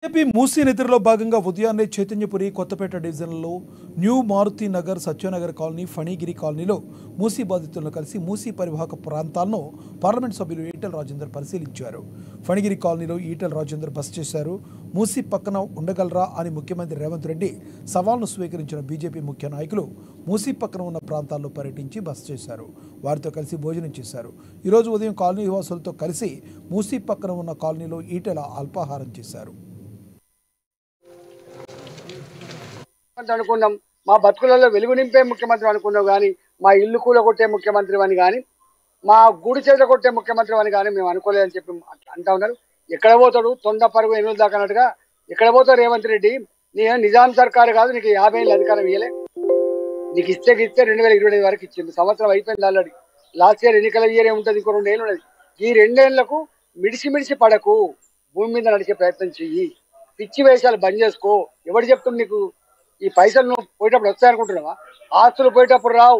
AP Musi నిద్రలో భాగంగా ఉదయాన్నే చైతన్యపురి కొత్తపేట డివిజన్లలో న్యూ మారుతి నగర్ సత్యనగర్ కాలనీ ఫణిగిరి కాలనీలో మూసీ బాధితులను కలిసి మూసీ పరివాహక ప్రాంతాలను పార్లమెంట్ సభ్యులు ఈటెల రాజేందర్ పరిశీలించారు. ఫణిగిరి కాలనీలో ఈటెల రాజేందర్ బస చేశారు. మూసీ పక్కన ఉండగలరా అని ముఖ్యమంత్రి రేవంత్ రెడ్డి సవాల్ను స్వీకరించిన బీజేపీ ముఖ్య నాయకులు మూసీ పక్కన ఉన్న ప్రాంతాల్లో పర్యటించి బస చేశారు. వారితో కలిసి భోజనం చేశారు. ఈరోజు ఉదయం కాలనీ నివాసులతో కలిసి మూసీ పక్కన ఉన్న కాలనీలో ఈటెల అల్పాహారం చేశారు. అనుకున్నాం, మా బతుకులలో వెలుగు నింపే ముఖ్యమంత్రి అనుకున్నాం కానీ, మా ఇల్లు కూలగొట్టే ముఖ్యమంత్రి అని కానీ, మా గుడి చేత కొట్టే ముఖ్యమంత్రి అని కానీ మేము అనుకోలేదని చెప్పి అంటా ఉన్నారు. ఎక్కడ పోతాడు తొండ పరుగు ఎన్నులు దాకా అన్నట్టుగా ఎక్కడ పోతాడు రేవంత్ రెడ్డి? నీ నిజాం సర్కారు కాదు, నీకు 50 ఏళ్ళ అధికారం ఇయ్యలే. నీకు ఇస్తే 2025 వరకు ఇచ్చింది. సంవత్సరం అయిపోయింది ఆల్రెడీ. లాస్ట్ ఇయర్ ఎన్నికల ఇయర్ ఏముంటుంది, ఇంకో 2 ఏళ్ళు ఉన్నది. ఈ 2 ఏళ్లకు మిడిసి పడకు, భూమి మీద నడిచే ప్రయత్నం చెయ్యి, పిచ్చి వేషాలు బంద్ చేసుకో. ఎవరు చెప్తుంది నీకు ఈ పైసలు నువ్వు పోయేటప్పుడు వస్తాయనుకుంటున్నావా? ఆస్తులు పోయేటప్పుడు రావు,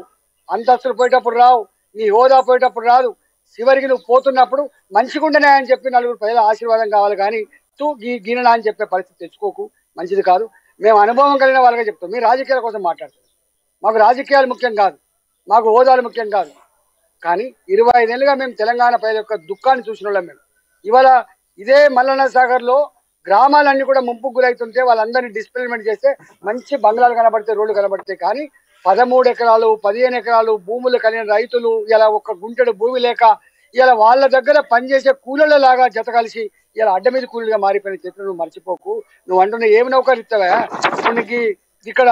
అంతస్తులు పోయేటప్పుడు రావు, నీ హోదా పోయేటప్పుడు రాదు. చివరికి నువ్వు పోతున్నప్పుడు మంచిగా ఉండనే అని చెప్పి నలుగురు ప్రజల ఆశీర్వాదం కావాలి కానీ గీననా అని చెప్పే పరిస్థితి తెచ్చుకోకు, మంచిది కాదు. మేము అనుభవం కలిగిన వాళ్ళగా చెప్తాం. మీరు రాజకీయాల కోసం మాట్లాడుతున్నారు. మాకు రాజకీయాలు ముఖ్యం కాదు, మాకు హోదాలు ముఖ్యం కాదు. కానీ 25 ఏళ్ళుగా మేము తెలంగాణ ప్రజల యొక్క దుఃఖాన్ని చూసిన వాళ్ళం. మేము ఇవాళ ఇదే మల్లన్న సాగర్లో గ్రామాలన్నీ కూడా ముంపుకు గురవుతుంటే వాళ్ళందరినీ డిస్ప్లేమెంట్ చేస్తే మంచి బంగ్లాలు కనబడితే, రోడ్లు కనబడితే, కానీ 13 ఎకరాలు 15 ఎకరాలు భూములు కలిగిన రైతులు ఇలా ఒక్క గుంటెడు భూమి లేక ఇలా వాళ్ళ దగ్గర పనిచేసే కూలీల లాగా జత కలిసి ఇలా అడ్డ మీద కూలీలుగా మారిపోయిన చెట్లు నువ్వు మర్చిపోకు. నువ్వు అంటున్న ఏమి నౌకర్లు ఇస్తావా? ఇప్పుడు నీకు ఇక్కడ